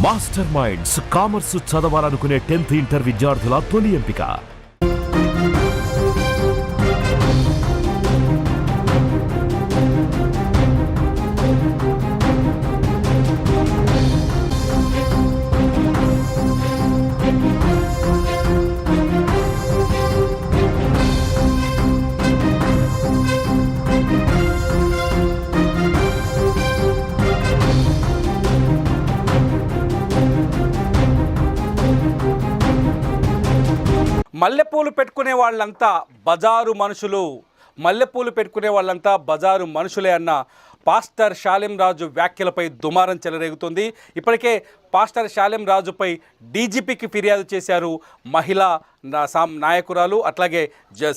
Master minds commerce చదవాలనుకునే 10th inter విద్యార్థుల తొలి ఎంపిక. మల్లెపూలు పెట్టుకునే వాళ్ళంతా బజారు మనుషులు, మల్లెపూలు పెట్టుకునే వాళ్ళంతా బజారు మనుషులే అన్న పాస్టర్ షాలెం రాజు వ్యాఖ్యలపై దుమారం చెలరేగుతుంది. ఇప్పటికే పాస్టర్ షాలెం రాజుపై డీజీపీకి ఫిర్యాదు చేశారు మహిళా నాయకురాలు, అట్లాగే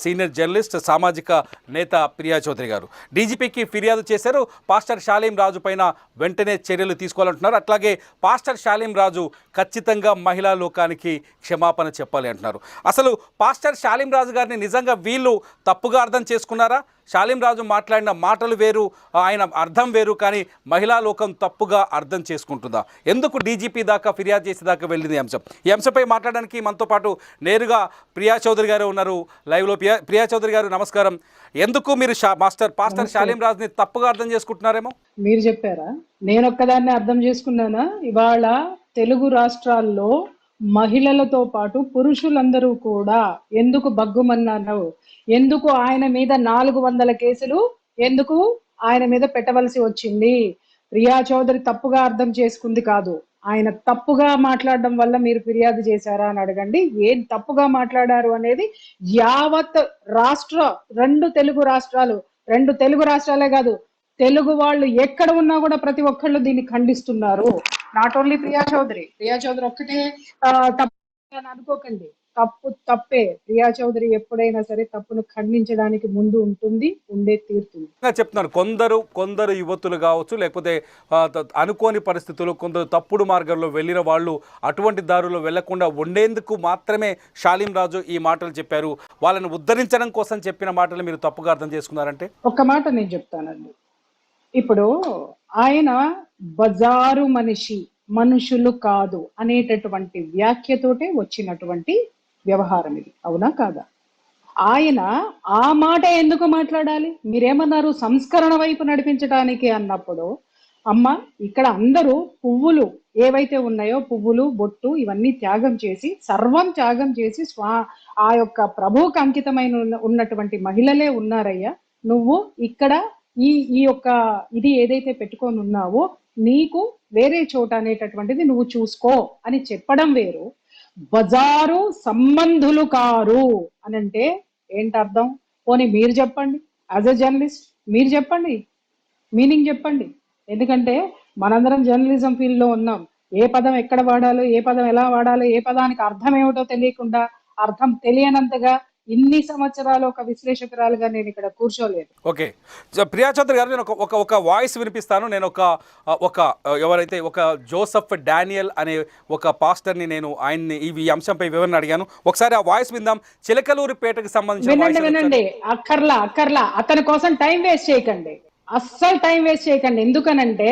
సీనియర్ జర్నలిస్ట్, సామాజిక నేత ప్రియా చౌదరి గారు డీజీపీకి ఫిర్యాదు చేశారు. పాస్టర్ షాలెం రాజు పైన వెంటనే చర్యలు తీసుకోవాలంటున్నారు. అట్లాగే పాస్టర్ షాలెం రాజు ఖచ్చితంగా మహిళా లోకానికి క్షమాపణ చెప్పాలి అంటున్నారు. అసలు పాస్టర్ షాలెం రాజు గారిని నిజంగా వీళ్ళు తప్పుగా అర్థం చేసుకున్నారా? షాలెం రాజు మాట్లాడిన మాటలు వేరు, ఆయన అర్థం వేరు, కానీ మహిళా లోకం తప్పుగా అర్థం చేసుకుంటుందా? ఎందుకు డీజీపీ దాకా ఫిర్యాదు చేసేదాకా వెళ్ళింది అంశం? ఈ అంశంపై మాట్లాడడానికి మనతో పాటు నేరుగా ప్రియా చౌదరి గారు ఉన్నారు లైవ్లో. ప్రియా చౌదరి గారు నమస్కారం. ఎందుకు మీరు పాస్టర్ షాలెం రాజుని తప్పుగా అర్థం చేసుకుంటున్నారేమో? మీరు చెప్పారా? నేను ఒక్కదాన్ని అర్థం చేసుకున్నానా? ఇవాళ తెలుగు రాష్ట్రాల్లో మహిళలతో పాటు పురుషులందరూ కూడా ఎందుకు బగ్గుమన్నారు? ఎందుకు ఆయన మీద 400 కేసులు ఎందుకు ఆయన మీద పెట్టవలసి వచ్చింది? ప్రియా చౌదరి తప్పుగా అర్థం చేసుకుంది కాదు, ఆయన తప్పుగా మాట్లాడడం వల్ల మీరు ఫిర్యాదు చేశారా అని అడగండి. ఏం తప్పుగా మాట్లాడారు అనేది యావత్ రెండు తెలుగు రాష్ట్రాలే కాదు, తెలుగు వాళ్ళు ఎక్కడ ఉన్నా కూడా ప్రతి ఒక్కళ్ళు దీన్ని ఖండిస్తున్నారు. నాట్ ఓన్లీ ప్రియా చౌదరి ఒక్కటే తప్పు అని అనుకోకండి. తప్పే. ప్రియా చౌదరి ఎప్పుడైనా సరే తప్పును ఖండించడానికి ముందు ఉంటుంది, ఉండే తీరుతుంది. చెప్తున్నారు కొందరు యువతులు కావచ్చు, లేకపోతే అనుకోని పరిస్థితులు, కొందరు తప్పుడు మార్గంలో వెళ్ళిన వాళ్ళు అటువంటి దారుల్లో వెళ్లకుండా ఉండేందుకు మాత్రమే షాలెం రాజు ఈ మాటలు చెప్పారు. వాళ్ళని ఉద్ధరించడం కోసం చెప్పిన మాటలు మీరు తప్పుగా అర్థం చేసుకున్నారంటే? ఒక్క మాట నేను చెప్తానండి. ఇప్పుడు ఆయన బజారు మనుషులు కాదు అనేటటువంటి వ్యాఖ్యతోటే వచ్చినటువంటి వ్యవహారం ఇది, అవునా కాదా? ఆయన ఆ మాట ఎందుకు మాట్లాడాలి? మీరేమన్నారు? సంస్కరణ వైపు నడిపించడానికి అన్నప్పుడు, అమ్మ ఇక్కడ అందరూ పువ్వులు ఏవైతే ఉన్నాయో, పువ్వులు, బొట్టు ఇవన్నీ త్యాగం చేసి, సర్వం త్యాగం చేసి ఆ యొక్క ప్రభువుకు అంకితమైన ఉన్నటువంటి మహిళలే ఉన్నారయ్యా. నువ్వు ఇక్కడ ఈ యొక్క ఇది ఏదైతే పెట్టుకొని ఉన్నావో నీకు వేరే చోట అనేటటువంటిది నువ్వు చూసుకో అని చెప్పడం వేరు, బజారు సంబంధులు కారు అని అంటే ఏంటి అర్థం? పోనీ మీరు చెప్పండి, యాజ్ ఎ జర్నలిస్ట్ మీరు చెప్పండి, మీనింగ్ చెప్పండి. ఎందుకంటే మనందరం జర్నలిజం ఫీల్డ్ లో ఉన్నాం. ఏ పదం ఎక్కడ వాడాలో, ఏ పదం ఎలా వాడాలో, ఏ పదానికి అర్థం ఏమిటో తెలియకుండా, అర్థం తెలియనంతగా ఇన్ని సంవత్సరాలు ఒక విశ్లేషకురాలుగా నేను ఇక్కడ కూర్చోలేదు. ఓకే, ప్రియా చౌదరి గారు, నేను ఒక వాయిస్ వినిపిస్తాను. నేను ఎవరైతే ఒక జోసెఫ్ డానియల్ అనే ఒక పాస్టర్ని నేను ఆయన్ని ఈ అంశంపై వివరణ అడిగాను. ఒకసారి ఆ వాయిస్ విందాం. చిలకలూరిపేటకు సంబంధించి వినండి. అక్కర్లా అతని కోసం టైం వేస్ట్ చేయకండి, అస్సలు టైం వేస్ట్ చేయకండి. ఎందుకనంటే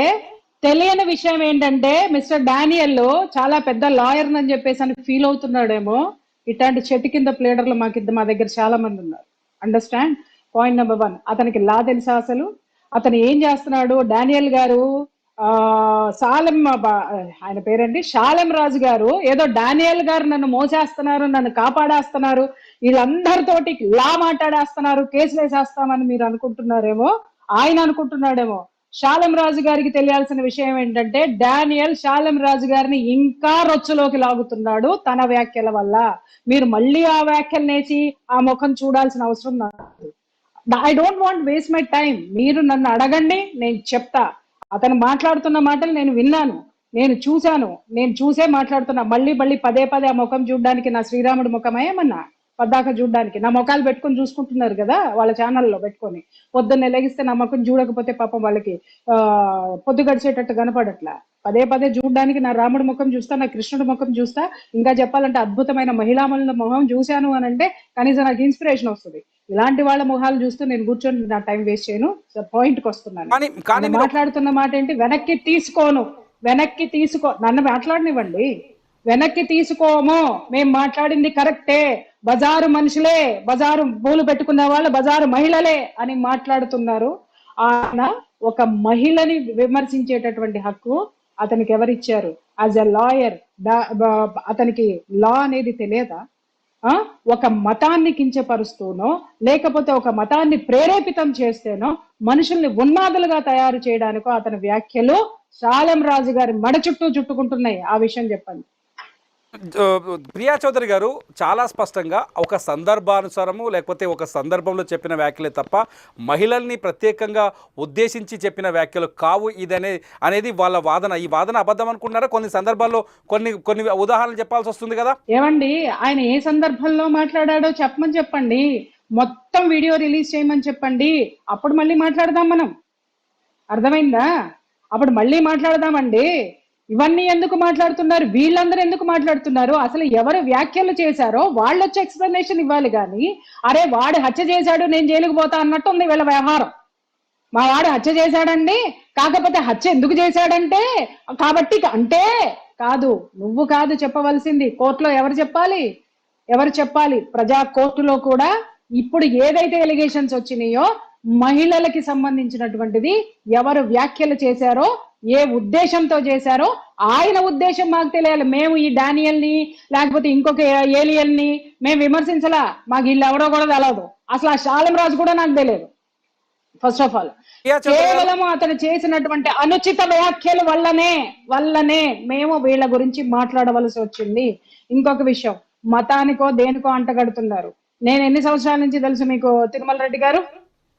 తెలియని విషయం ఏంటంటే మిస్టర్ డానియల్ చాలా పెద్ద లాయర్ అని చెప్పేసి అని ఫీల్ అవుతున్నాడేమో. ఇట్లాంటి చెట్టు కింద ప్లేడర్లు మా దగ్గర చాలా మంది ఉన్నారు. అండర్స్టాండ్? పాయింట్ నెంబర్ 1, అతనికి లా తెలుసా? అసలు అతను ఏం చేస్తున్నాడు? డానియల్ గారు ఆయన పేరండి షాలెం రాజు గారు ఏదో డానియల్ గారు నన్ను మోసేస్తున్నారు, నన్ను కాపాడేస్తున్నారు, వీళ్ళందరితోటి లా మాట్లాడేస్తున్నారు, కేసులు వేసేస్తామని మీరు అనుకుంటున్నారేమో, ఆయన అనుకుంటున్నాడేమో. షాలెం రాజు గారికి తెలియాల్సిన విషయం ఏంటంటే డానియల్ షాలెం రాజు గారిని ఇంకా రొచ్చులోకి లాగుతున్నాడు తన వ్యాఖ్యల వల్ల. మీరు మళ్ళీ ఆ వ్యాఖ్యలు నేసి ఆ ముఖం చూడాల్సిన అవసరం నాకు. I don't want waste my time. మీరు నన్ను అడగండి, నేను చెప్తా. అతను మాట్లాడుతున్న మాటలు నేను విన్నాను, నేను చూసే మాట్లాడుతున్నా. మళ్ళీ పదే ఆ ముఖం చూడడానికి నా శ్రీరాముడి ముఖమే ఏమన్నా పద్దాక చూడడానికి? నా ముఖాలు పెట్టుకొని చూసుకుంటున్నారు కదా వాళ్ళ ఛానల్లో పెట్టుకొని. పొద్దున్న లెగిస్తే నా ముఖం చూడకపోతే పాపం వాళ్ళకి పొద్దు గడిచేటట్టు కనపడట్లా. పదే చూడడానికి నా రాముడి ముఖం చూస్తా, నా కృష్ణుడి ముఖం చూస్తా, ఇంకా చెప్పాలంటే అద్భుతమైన మహిళామణుల ముఖం చూశాను అని అంటే కనీసం నాకు ఇన్స్పిరేషన్ వస్తుంది. ఇలాంటి వాళ్ళ ముఖాలు చూస్తూ నేను కూర్చొని నా టైం వేస్ట్ చేయను. పాయింట్కి వస్తున్నాను. మాట్లాడుతున్న మాట ఏంటి? వెనక్కి తీసుకోను. వెనక్కి తీసుకో, నన్ను మాట్లాడనివ్వండి. వెనక్కి తీసుకోము, మేము మాట్లాడింది కరెక్టే, బజారు మనుషులే, బజారు పూలు పెట్టుకున్న వాళ్ళు బజారు మహిళలే అని మాట్లాడుతున్నారు. ఆయన ఒక మహిళని విమర్శించేటటువంటి హక్కు అతనికి ఎవరిచ్చారు? యాజ్ ఎ లాయర్ అతనికి లా అనేది తెలియదా? ఒక మతాన్ని కించపరుస్తూనో లేకపోతే ఒక మతాన్ని ప్రేరేపితం చేస్తేనో మనుషుల్ని ఉన్మాదులుగా తయారు చేయడానికో అతని వ్యాఖ్యలు శాలెం రాజు గారి మడ చుట్టూ చుట్టుకుంటున్నాయి. ఆ విషయం చెప్పండి. ప్రియా చౌదరి గారు చాలా స్పష్టంగా ఒక సందర్భానుసారము లేకపోతే ఒక సందర్భంలో చెప్పిన వ్యాఖ్యలే తప్ప మహిళల్ని ప్రత్యేకంగా ఉద్దేశించి చెప్పిన వ్యాఖ్యలు కావు అనేది వాళ్ళ వాదన. ఈ వాదన అబద్ధం అనుకుంటున్నారా? కొన్ని సందర్భాల్లో కొన్ని ఉదాహరణలు చెప్పాల్సి వస్తుంది కదా. ఏమండి, ఆయన ఏ సందర్భంలో మాట్లాడాడో చెప్పండి. మొత్తం వీడియో రిలీజ్ చేయమని చెప్పండి. అప్పుడు మళ్ళీ మాట్లాడదాం మనం. అర్థమైందా? అప్పుడు మళ్ళీ మాట్లాడదామండి. ఇవన్నీ ఎందుకు మాట్లాడుతున్నారు? వీళ్ళందరూ ఎందుకు మాట్లాడుతున్నారు? అసలు ఎవరు వ్యాఖ్యలు చేశారో వాళ్ళు వచ్చి ఎక్స్ప్లెనేషన్ ఇవ్వాలి కానీ, అరే వాడు హత్య చేశాడు నేను జైలుకు పోతా అన్నట్టు ఉంది వీళ్ళ వ్యవహారం. మా వాడు హత్య చేశాడండి, కాకపోతే హత్య ఎందుకు చేశాడంటే కాబట్టి అంటే కాదు. నువ్వు కాదు చెప్పవలసింది, కోర్టులో ఎవరు చెప్పాలి? ప్రజా కోర్టులో కూడా ఇప్పుడు ఏదైతే ఎలిగేషన్స్ వచ్చినాయో మహిళలకి సంబంధించినటువంటిది ఎవరు వ్యాఖ్యలు చేశారో, ఏ ఉద్దేశంతో చేశారో ఆయన ఉద్దేశం మాకు తెలియాలి. మేము ఈ డానియల్ని లేకపోతే ఇంకొక ఏలియన్ని మేము విమర్శించలా. మాకు వీళ్ళు ఎవరో కూడా తెలియదు. అసలు ఆ శాలెం రాజు కూడా నాకు తెలియదు. ఫస్ట్ ఆఫ్ ఆల్ కేవలం అతను చేసినటువంటి అనుచిత వ్యాఖ్యల వల్లనే మేము వీళ్ళ గురించి మాట్లాడవలసి వచ్చింది. ఇంకొక విషయం, మతానికో దేనికో అంటగడుతున్నారు. నేను ఎన్ని సంవత్సరాల నుంచి తెలుసు మీకు తిరుమల రెడ్డి గారు?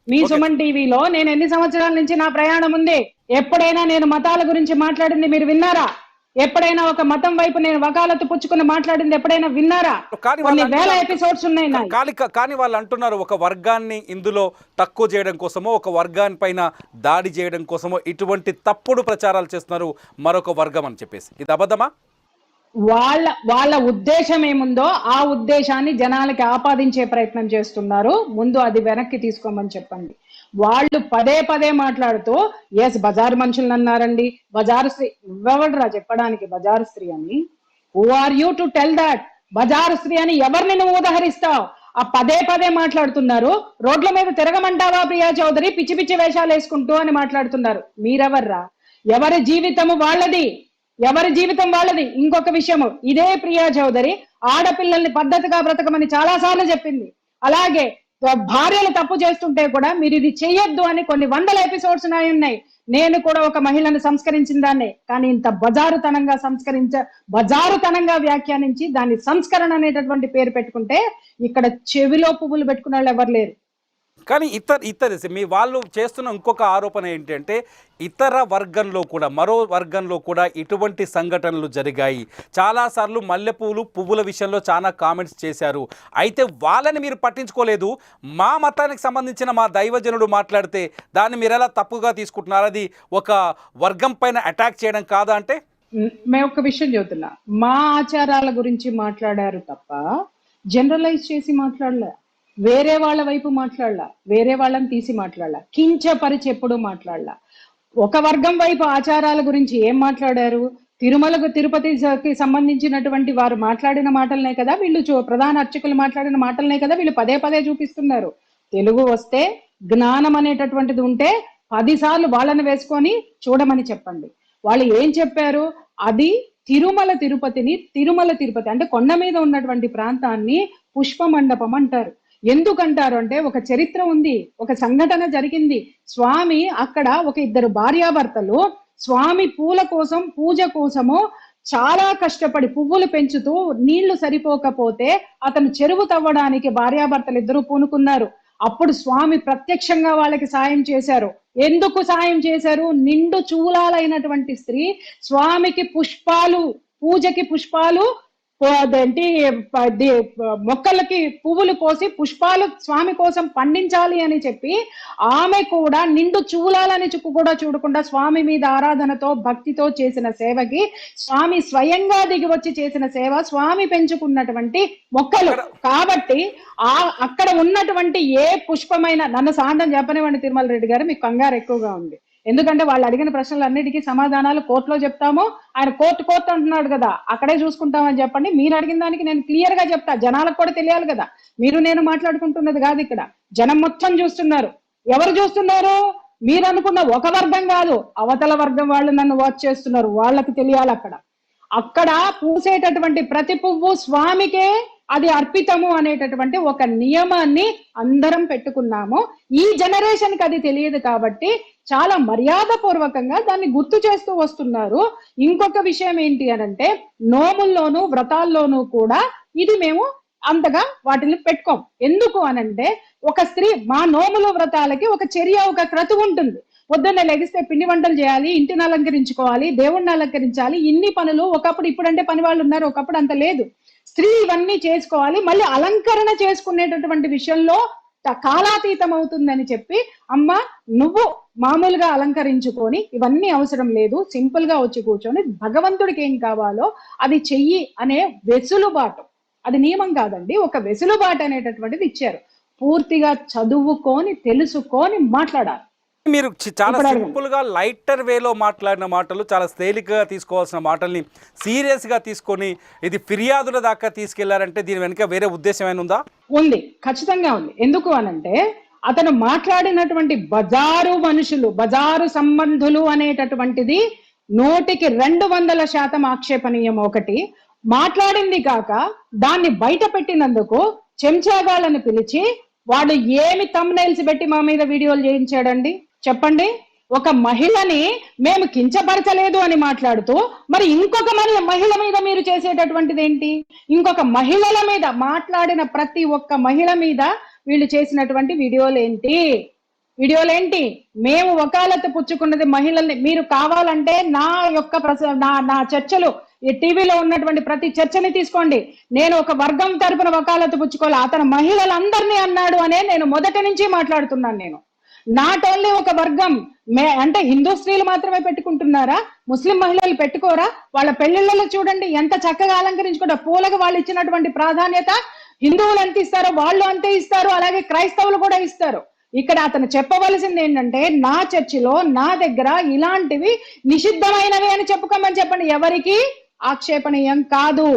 మీ సుమన్ టీవీలో నేను ఎన్ని సంవత్సరాల నుంచి నా ప్రయాణం ఉంది? ఎప్పుడైనా నేను మతాల గురించి మాట్లాడింది మీరు విన్నారా? ఎప్పుడైనా ఒక మతం వైపు నేను వకాలతు పుచ్చుకుని మాట్లాడింది ఎప్పుడైనా విన్నారా? కొన్ని వేల ఎపిసోడ్స్ ఉన్నాయి. కానీ వాళ్ళు అంటున్నారు ఒక వర్గాన్ని ఇందులో తక్కువ చేయడం కోసమో ఒక వర్గాన్ని పైన దాడి చేయడం కోసమో ఇటువంటి తప్పుడు ప్రచారాలు చేస్తున్నారు మరొక వర్గం అని చెప్పేసి. ఇది అబద్ధమా? వాళ్ళ ఉద్దేశం ఏముందో ఆ ఉద్దేశాన్ని జనాలకి ఆపాదించే ప్రయత్నం చేస్తున్నారు. ముందు అది వెనక్కి తీసుకోమని చెప్పండి. వాళ్ళు పదే మాట్లాడుతూ ఎస్ బజారు మనుషులను అన్నారండి, బజారు స్త్రీ. ఎవడరా చెప్పడానికి బజారు స్త్రీ అని? Who are you to tell that? బజారు స్త్రీ అని ఎవరిని నువ్వు ఉదహరిస్తావు? ఆ పదే మాట్లాడుతున్నారు. రోడ్ల మీద తిరగమంటావా ప్రియా చౌదరి పిచ్చి వేషాలు వేసుకుంటూ అని మాట్లాడుతున్నారు. మీరెవర్రా? ఎవరి జీవితం వాళ్ళది. ఇంకొక విషయము, ఇదే ప్రియా చౌదరి ఆడపిల్లల్ని పద్ధతిగా బ్రతకమని చాలా సార్లు చెప్పింది. అలాగే భార్యలు తప్పు చేస్తుంటే కూడా మీరు ఇది చెయ్యొద్దు అని కొన్ని వందల ఎపిసోడ్స్ ఉన్నాయి. నేను కూడా ఒక మహిళను సంస్కరించిన దాన్నే. కానీ ఇంత బజారుతనంగా వ్యాఖ్యానించి దాన్ని సంస్కరణ అనేటటువంటి పేరు పెట్టుకుంటే ఇక్కడ చెవిలో పువ్వులు పెట్టుకునే వాళ్ళు ఎవరు లేరు. కానీ మీ వాళ్ళు చేస్తున్న ఇంకొక ఆరోపణ ఏంటంటే ఇతర వర్గంలో కూడా మరో వర్గంలో కూడా ఇటువంటి సంఘటనలు జరిగాయి. చాలాసార్లు పువ్వుల విషయంలో చాలా కామెంట్స్ చేశారు. అయితే వాళ్ళని మీరు పట్టించుకోలేదు. మా మతానికి సంబంధించిన మా దైవజనుడు మాట్లాడితే దాన్ని మీరు ఎలా తప్పుగా తీసుకుంటున్నారు? అది ఒక వర్గం పైన అటాక్ చేయడం కాదా అంటే? మేము ఒక విషయం చెబుతున్నా, మా ఆచారాల గురించి మాట్లాడారు తప్ప జనరలైజ్ చేసి మాట్లాడలే. వేరే వాళ్ళ వైపు మాట్లాడలా, వేరే వాళ్ళని తీసి మాట్లాడలా, కించపరిచి ఎప్పుడు మాట్లాడలా. ఒక వర్గం వైపు ఆచారాల గురించి ఏం మాట్లాడారు? తిరుపతికి సంబంధించినటువంటి వారు మాట్లాడిన మాటలనే కదా వీళ్ళు, ప్రధాన అర్చకులు మాట్లాడిన మాటలనే కదా వీళ్ళు పదే చూపిస్తున్నారు. తెలుగు వస్తే జ్ఞానం అనేటటువంటిది ఉంటే 10 సార్లు వాళ్ళని వేసుకొని చూడమని చెప్పండి. వాళ్ళు ఏం చెప్పారు? అది తిరుమల తిరుపతి అంటే కొండ మీద ఉన్నటువంటి ప్రాంతాన్ని పుష్ప మండపం అంటారు. ఎందుకంటారు అంటే ఒక చరిత్ర ఉంది, ఒక సంఘటన జరిగింది. స్వామి అక్కడ ఒక 2 భార్యాభర్తలు స్వామి పూజ కోసము చాలా కష్టపడి పువ్వులు పెంచుతూ నీళ్లు సరిపోకపోతే అతను చెరువు తవ్వడానికి భార్యాభర్తలు 2 పూనుకున్నారు. అప్పుడు స్వామి ప్రత్యక్షంగా వాళ్ళకి సాయం చేశారు. ఎందుకు సాయం చేశారు? నిండు చూలాలైనటువంటి స్త్రీ స్వామికి పూజకి పుష్పాలు మొక్కలకి పువ్వులు కోసి పుష్పాలు స్వామి కోసం పండించాలి అని చెప్పి ఆమె కూడా నిండు చూలాలని కూడా చూడకుండా స్వామి మీద ఆరాధనతో భక్తితో చేసిన సేవకి స్వామి స్వయంగా దిగి వచ్చి చేసిన సేవ స్వామి పెంచుకున్నటువంటి మొక్కలు. కాబట్టి అక్కడ ఉన్నటువంటి ఏ పుష్పమైన, నన్ను సాండం చెప్పనివ్వండి తిరుమల రెడ్డి గారు, మీకు కంగారు ఎక్కువగా ఉంది. ఎందుకంటే వాళ్ళు అడిగిన ప్రశ్నలన్నిటికీ సమాధానాలు కోర్టులో చెప్తాము. ఆయన కోర్టు అంటున్నాడు కదా, అక్కడే చూసుకుంటామని చెప్పండి. మీరు అడిగిన దానికి నేను క్లియర్ గా చెప్తా, జనాలకు కూడా తెలియాలి కదా. మీరు నేను మాట్లాడుకుంటున్నది కాదు ఇక్కడ, జనం మొత్తం చూస్తున్నారు. ఎవరు చూస్తున్నారు? మీరు అనుకున్న ఒక వర్గం కాదు, అవతల వర్గం వాళ్ళు నన్ను వాచ్ చేస్తున్నారు, వాళ్ళకి తెలియాలి. అక్కడ పూసేటటువంటి ప్రతి పువ్వు స్వామికే అది అర్పితము అనేటటువంటి ఒక నియమాన్ని అందరం పెట్టుకున్నాము. ఈ జనరేషన్ కి అది తెలియదు కాబట్టి చాలా మర్యాద పూర్వకంగా దాన్ని గుర్తు చేస్తూ వస్తున్నారు. ఇంకొక విషయం ఏంటి అనంటే, నోముల్లోనూ వ్రతాల్లోనూ కూడా ఇది మేము అంతగా వాటిని పెట్టుకోం. ఎందుకు అనంటే, ఒక స్త్రీ మా నోములు వ్రతాలకి ఒక చర్య, ఒక క్రతువు ఉంటుంది. పొద్దున్నే లెగిస్తే పిండి వంటలు చేయాలి, ఇంటిని అలంకరించుకోవాలి, దేవుణ్ణి అలంకరించాలి, ఇన్ని పనులు. ఒకప్పుడు, ఇప్పుడంటే పని వాళ్ళు ఉన్నారు, ఒకప్పుడు అంత లేదు. స్త్రీ ఇవన్నీ చేసుకోవాలి. మళ్ళీ అలంకరణ చేసుకునేటటువంటి విషయంలో కాలాతీతం అవుతుందని చెప్పి, అమ్మ నువ్వు మామూలుగా అలంకరించుకొని ఇవన్నీ అవసరం లేదు, సింపుల్ గా వచ్చి కూర్చొని భగవంతుడికి ఏం కావాలో అది చెయ్యి అనే వెసులుబాటు, అది నియమం కాదండి, ఒక వెసులుబాటు అనేటటువంటిది ఇచ్చారు. పూర్తిగా చదువుకొని తెలుసుకొని మాట్లాడాలి. మీరు చాలా సింపుల్ గా లైటర్ వేలో మాట్లాడిన మాటలు, చాలా తేలికగా తీసుకోవాల్సిన మాటల్ని సీరియస్ గా తీసుకొని ఇది ఫిర్యాదుల దాకా తీసుకెళ్లారంటే దీని వెనుక వేరే ఉద్దేశం ఏమైనా ఉందా? ఉంది, ఖచ్చితంగా ఉంది. ఎందుకు అనంటే, అతను మాట్లాడినటువంటి బజారు మనుషులు, బజారు సంబంధులు అనేటటువంటిది 100% ఆక్షేపణీయం. ఒకటి మాట్లాడింది కాక దాన్ని బయట పెట్టినందుకు చెంచాగాళ్ళని పిలిచి వాడు ఏమి థంబ్నెయిల్స్ పెట్టి మా మీద వీడియోలు చేయించాడండి చెప్పండి. ఒక మహిళని మేము కించపరచలేదు అని మాట్లాడుతూ, మరి ఇంకొక మహిళ మీద మీరు చేసేటటువంటిది ఏంటి? ఇంకొక మహిళల మీద మాట్లాడిన ప్రతి ఒక్క మహిళ మీద వీళ్ళు చేసినటువంటి వీడియోలేంటి? మేము వకాలత్ పుచ్చుకున్నది మహిళల్ని. మీరు కావాలంటే నా చర్చలు, ఈ టీవీలో ఉన్నటువంటి ప్రతి చర్చని తీసుకోండి. నేను ఒక వర్గం తరపున వకాలత్ పుచ్చుకోవాలి, అతను మహిళలందరినీ అన్నాడు అనే నేను మొదటి నుంచి మాట్లాడుతున్నాను. నేను నాట్ ఓన్లీ ఒక వర్గం, అంటే హిందూ స్త్రీలు మాత్రమే పెట్టుకుంటున్నారా? ముస్లిం మహిళలు పెట్టుకోరా? వాళ్ళ పెళ్లిళ్ళలో చూడండి ఎంత చక్కగా అలంకరించుకుంటారు. పూలకు వాళ్ళు ఇచ్చినటువంటి ప్రాధాన్యత హిందువులు ఎంత ఇస్తారో వాళ్ళు అంతే ఇస్తారు, అలాగే క్రైస్తవులు కూడా ఇస్తారు. ఇక్కడ అతను చెప్పవలసింది ఏంటంటే, నా చర్చిలో నా దగ్గర ఇలాంటివి నిషిద్ధమైనవి అని చెప్పుకోమని చెప్పండి. ఎవరికి ఆక్షేపణీయం కాదు.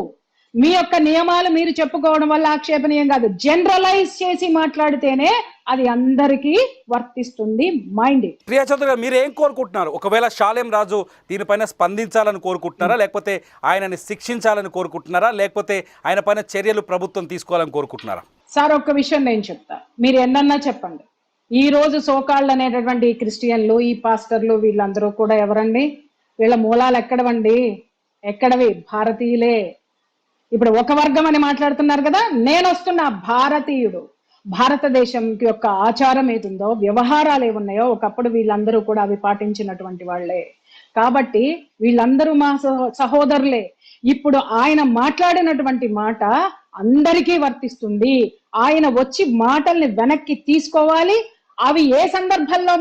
మీ యొక్క నియమాలు మీరు చెప్పుకోవడం వల్ల ఆక్షేపణీయం కాదు. జనరలైజ్ చేసి మాట్లాడితేనే అది అందరికీ వర్తిస్తుంది. మైండ్. ప్రియా చౌదరి గారు, మీరు ఏం కోరుకుంటున్నారు? ఒకవేళ షాలేం రాజు దీనిపైన స్పందించాలని కోరుకుంటున్నారా, లేకపోతే ఆయనని శిక్షించాలని కోరుకుంటున్నారా, లేకపోతే ఆయన పైన చర్యలు ప్రభుత్వం తీసుకోవాలని కోరుకుంటున్నారా? సార్, ఒక్క విషయం నేను చెప్తా, మీరు ఎన్నన్నా చెప్పండి. ఈ రోజు సోకాళ్ళు అనేటటువంటి ఈ క్రిస్టియన్లు, ఈ పాస్టర్లు, వీళ్ళందరూ కూడా ఎవరండి? వీళ్ళ మూలాలు ఎక్కడవి? భారతీయులే. ఇప్పుడు ఒక వర్గం అని మాట్లాడుతున్నారు కదా, నేను వస్తున్న భారతీయుడు. భారతదేశం యొక్క ఆచారం ఏదుందో, వ్యవహారాలు ఏమున్నాయో ఒకప్పుడు వీళ్ళందరూ కూడా అవి పాటించినటువంటి వాళ్లే. కాబట్టి వీళ్ళందరూ మా సహోదరులే. ఇప్పుడు ఆయన మాట్లాడినటువంటి మాట అందరికీ వర్తిస్తుంది. ఆయన వచ్చి మాటల్ని వెనక్కి తీసుకోవాలి. అవి ఏ సందర్భంలో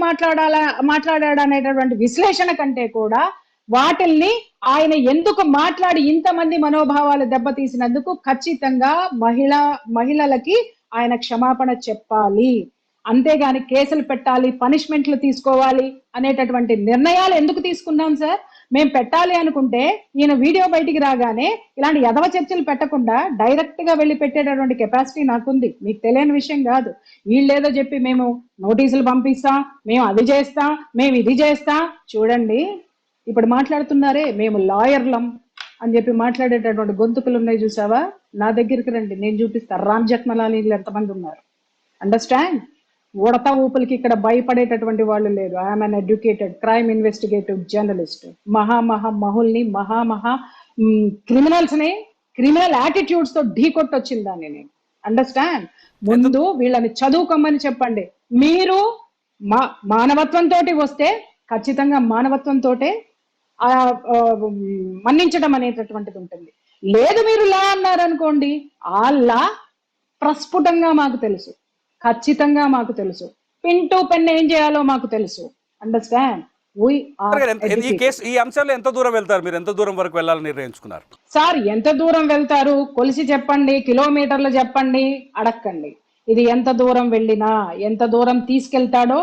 మాట్లాడాడనేటటువంటి విశ్లేషణ కంటే కూడా వాటిల్ని ఆయన ఎందుకు మాట్లాడి ఇంతమంది మనోభావాలు దెబ్బతీసినందుకు ఖచ్చితంగా మహిళలకి ఆయన క్షమాపణ చెప్పాలి. అంతేగాని కేసులు పెట్టాలి, పనిష్మెంట్లు తీసుకోవాలి అనేటటువంటి నిర్ణయాలు ఎందుకు తీసుకున్నాం సార్? మేము పెట్టాలి అనుకుంటే ఈయన వీడియో బయటికి రాగానే ఇలాంటి యదవ చర్చలు పెట్టకుండా డైరెక్ట్ గా వెళ్ళి పెట్టేటటువంటి కెపాసిటీ నాకుంది. మీకు తెలియని విషయం కాదు. వీళ్ళేదో చెప్పి మేము నోటీసులు పంపిస్తాం, మేము అది చేస్తాం, మేము ఇది చేస్తాం. చూడండి, ఇప్పుడు మాట్లాడుతున్నారే మేము లాయర్లం అని చెప్పి మాట్లాడేటటువంటి గొంతుకులు ఉన్నాయి చూసావా? నా దగ్గరికి రండి, నేను చూపిస్తా. రామ్ జెఠ్మలానీలు ఎంతమంది ఉన్నారు. అండర్స్టాండ్? ఉడత ఊపులకి ఇక్కడ భయపడేటటువంటి వాళ్ళు లేరు. I'm uneducated crime investigative journalist. మహుల్ని క్రిమినల్స్ ని క్రిమినల్ యాటిట్యూడ్స్ తో ఢీ కొట్టొచ్చింది దాన్ని నేను. అండర్స్టాండ్? ముందు వీళ్ళని చదువుకోమని చెప్పండి. మీరు మానవత్వంతో వస్తే ఖచ్చితంగా మానవత్వంతో మన్నించడం అనేటటువంటిది ఉంటుంది. లేదు మీరు లా అన్నారనుకోండి, ఆ లా ప్రస్ఫుటంగా మాకు తెలుసు, ఖచ్చితంగా మాకు తెలుసు. పిన్ టు పెన్ ఏం చేయాలో మాకు తెలుసు. అండర్స్టాండ్? ఈ అంశంలో ఎంత దూరం వెళ్తారు మీరు? ఎంత దూరం వరకు వెళ్ళాలని నిర్ణయించుకున్నారు సార్? ఎంత దూరం వెళ్తారు కొలిసి చెప్పండి, కిలోమీటర్లు చెప్పండి, అడక్కండి. ఇది ఎంత దూరం వెళ్ళినా, ఎంత దూరం తీసుకెళ్తాడో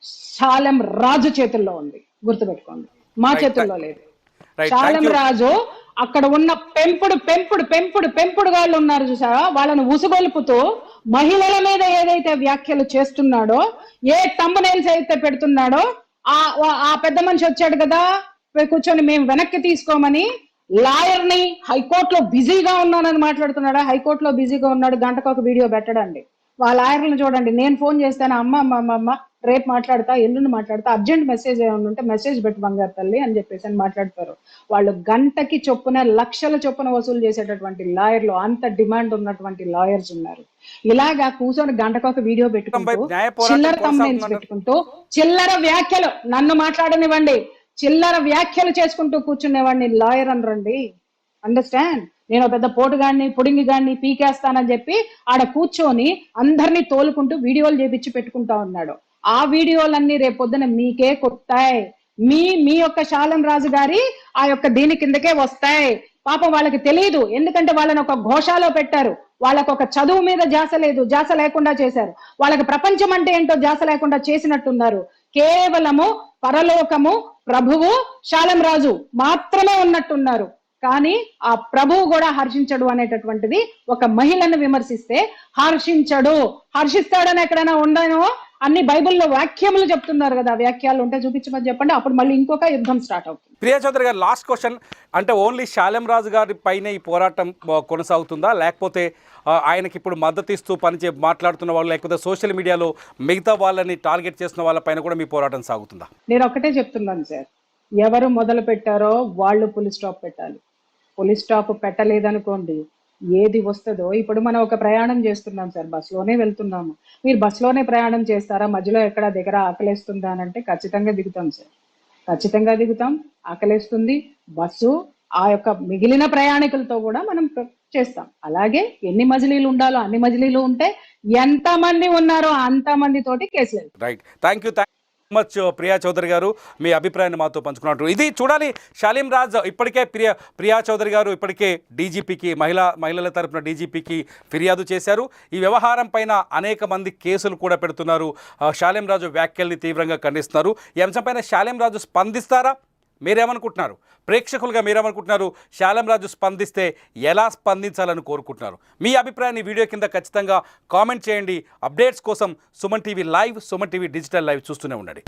శాలెం రాజు చేతుల్లో ఉంది, గుర్తుపెట్టుకోండి, మా చేతుల్లో లేదు. శాలెం రాజు అక్కడ ఉన్న పెంపుడు గాళ్ళు ఉన్నారు చూసారా, వాళ్ళను ఉసుగొలుపుతూ మహిళల మీద ఏదైతే వ్యాఖ్యలు చేస్తున్నాడో, ఏ థంబ్నెయిల్స్ అయితే పెడుతున్నాడో, ఆ పెద్ద మనిషి వచ్చాడు కదా కూర్చొని మేము వెనక్కి తీసుకోమని, లాయర్ ని హైకోర్టులో బిజీగా ఉన్నానని మాట్లాడుతున్నాడా? హైకోర్టులో బిజీగా ఉన్నాడు, గంటకు ఒక వీడియో పెట్టడండి. వాళ్ళ లాయర్లను చూడండి, నేను ఫోన్ చేస్తాను, అమ్మ రేపు మాట్లాడతా, ఎల్లుండి మాట్లాడతా, అర్జెంట్ మెసేజ్ ఏమైనా ఉంటే మెసేజ్ పెట్టి బంగారు తల్లి అని చెప్పేసి అని మాట్లాడతారు. వాళ్ళు గంటకి చొప్పున లక్షల చొప్పున వసూలు చేసేటటువంటి లాయర్లు, అంత డిమాండ్ ఉన్నటువంటి లాయర్స్ ఉన్నారు. ఇలాగా కూర్చొని గంటకొక వీడియో పెట్టుకుంటూ, చిల్లర thumbnails పెట్టుకుంటూ, చిల్లర వ్యాఖ్యలు, నన్ను మాట్లాడనివ్వండి, చిల్లర వ్యాఖ్యలు చేసుకుంటూ కూర్చునేవాడిని లాయర్ అనరండి. అండర్స్టాండ్? నేను పెద్ద పోటుగాడిని, పుడింగిగాడిని, పీకేస్తానని చెప్పి ఆడ కూర్చొని అందరినీ తోలుకుంటూ వీడియోలు చేపించి పెట్టుకుంటా ఉన్నాడు. ఆ వీడియోలన్నీ రేపొద్దున మీకే కొట్టాయి, మీ యొక్క శాలెం రాజు గారి ఆ యొక్క దీని కిందకే వస్తాయి. పాపం వాళ్ళకి తెలియదు, ఎందుకంటే వాళ్ళని ఒక ఘోషాలో పెట్టారు. వాళ్ళకు ఒక చదువు మీద ధ్యాస లేదు, ధ్యాస లేకుండా చేశారు. వాళ్ళకి ప్రపంచం అంటే ఏంటో ధ్యాస లేకుండా చేసినట్టున్నారు. కేవలము పరలోకము, ప్రభువు, శాలెం రాజు మాత్రమే ఉన్నట్టున్నారు. కానీ ఆ ప్రభువు కూడా హర్షించడు అనేటటువంటిది, ఒక మహిళను విమర్శిస్తే హర్షిస్తాడని ఎక్కడైనా ఉండనో? అన్ని బైబిల్లో వాక్యములు చెప్తున్నారు కదా, వాక్యాలు ఉంటే చూపించమని చెప్పండి, అప్పుడు మళ్ళీ ఇంకొక యుద్ధం స్టార్ట్ అవుతుంది. ప్రియా చౌదరి గారు, లాస్ట్ క్వశ్చన్, అంటే ఓన్లీ శాలెం రాజు గారి పైన ఈ పోరాటం కొనసాగుతుందా, లేకపోతే ఆయనకి ఇప్పుడు మద్దతు ఇస్తూ మాట్లాడుతున్న వాళ్ళు, లేకపోతే సోషల్ మీడియాలో మిగతా వాళ్ళని టార్గెట్ చేసిన వాళ్ళ పైన కూడా మీ పోరాటం సాగుతుందా? నేను ఒకటే చెప్తున్నాను సార్, ఎవరు మొదలు పెట్టారో వాళ్ళు పులి స్టాప్ పెట్టాలి. పులి స్టాప్ పెట్టలేదనుకోండి, ఏది వస్తుందో. ఇప్పుడు మనం ఒక ప్రయాణం చేస్తున్నాం సార్, బస్సులోనే వెళ్తున్నాము. మీరు బస్సులోనే ప్రయాణం చేస్తారా? మధ్యలో ఎక్కడ దగ్గర ఆకలేస్తుందా అని అంటే ఖచ్చితంగా దిగుతాం సార్, ఖచ్చితంగా దిగుతాం. ఆకలేస్తుంది, బస్సు ఆ యొక్క మిగిలిన ప్రయాణికులతో కూడా మనం చేస్తాం. అలాగే ఎన్ని మజిలీలు ఉండాలో అన్ని మజిలీలు ఉంటే, ఎంతమంది ఉన్నారో అంతమందితోటి కేసులు. Right, thank you much Priya Chaudhary గారు, మీ అభిప్రాయాన్ని మాతో పంచుకున్నట్టు. ఇది చూడాలి, శాలిం రాజ్ ఇప్పటికే ప్రియా చౌదరి గారు ఇప్పటికే డీజీపీకి, మహిళల తరపున డీజీపీకి ఫిర్యాదు చేశారు. ఈ వ్యవహారం పైన అనేక మంది కేసులు కూడా పెడుతున్నారు. శాలిం రాజు వ్యాఖ్యల్ని తీవ్రంగా ఖండిస్తున్నారు. ఈ అంశంపైన శాలిం రాజు స్పందిస్తారా? మీరేమనుకుంటున్నారు? ప్రేక్షకులుగా మీరేమనుకుంటున్నారు? శాలెం రాజు స్పందిస్తే ఎలా స్పందించాలని కోరుకుంటున్నారు? మీ అభిప్రాయాన్ని వీడియో కింద ఖచ్చితంగా కామెంట్ చేయండి. అప్డేట్స్ కోసం Suman TV live, Suman TV digital live చూస్తూనే ఉండండి.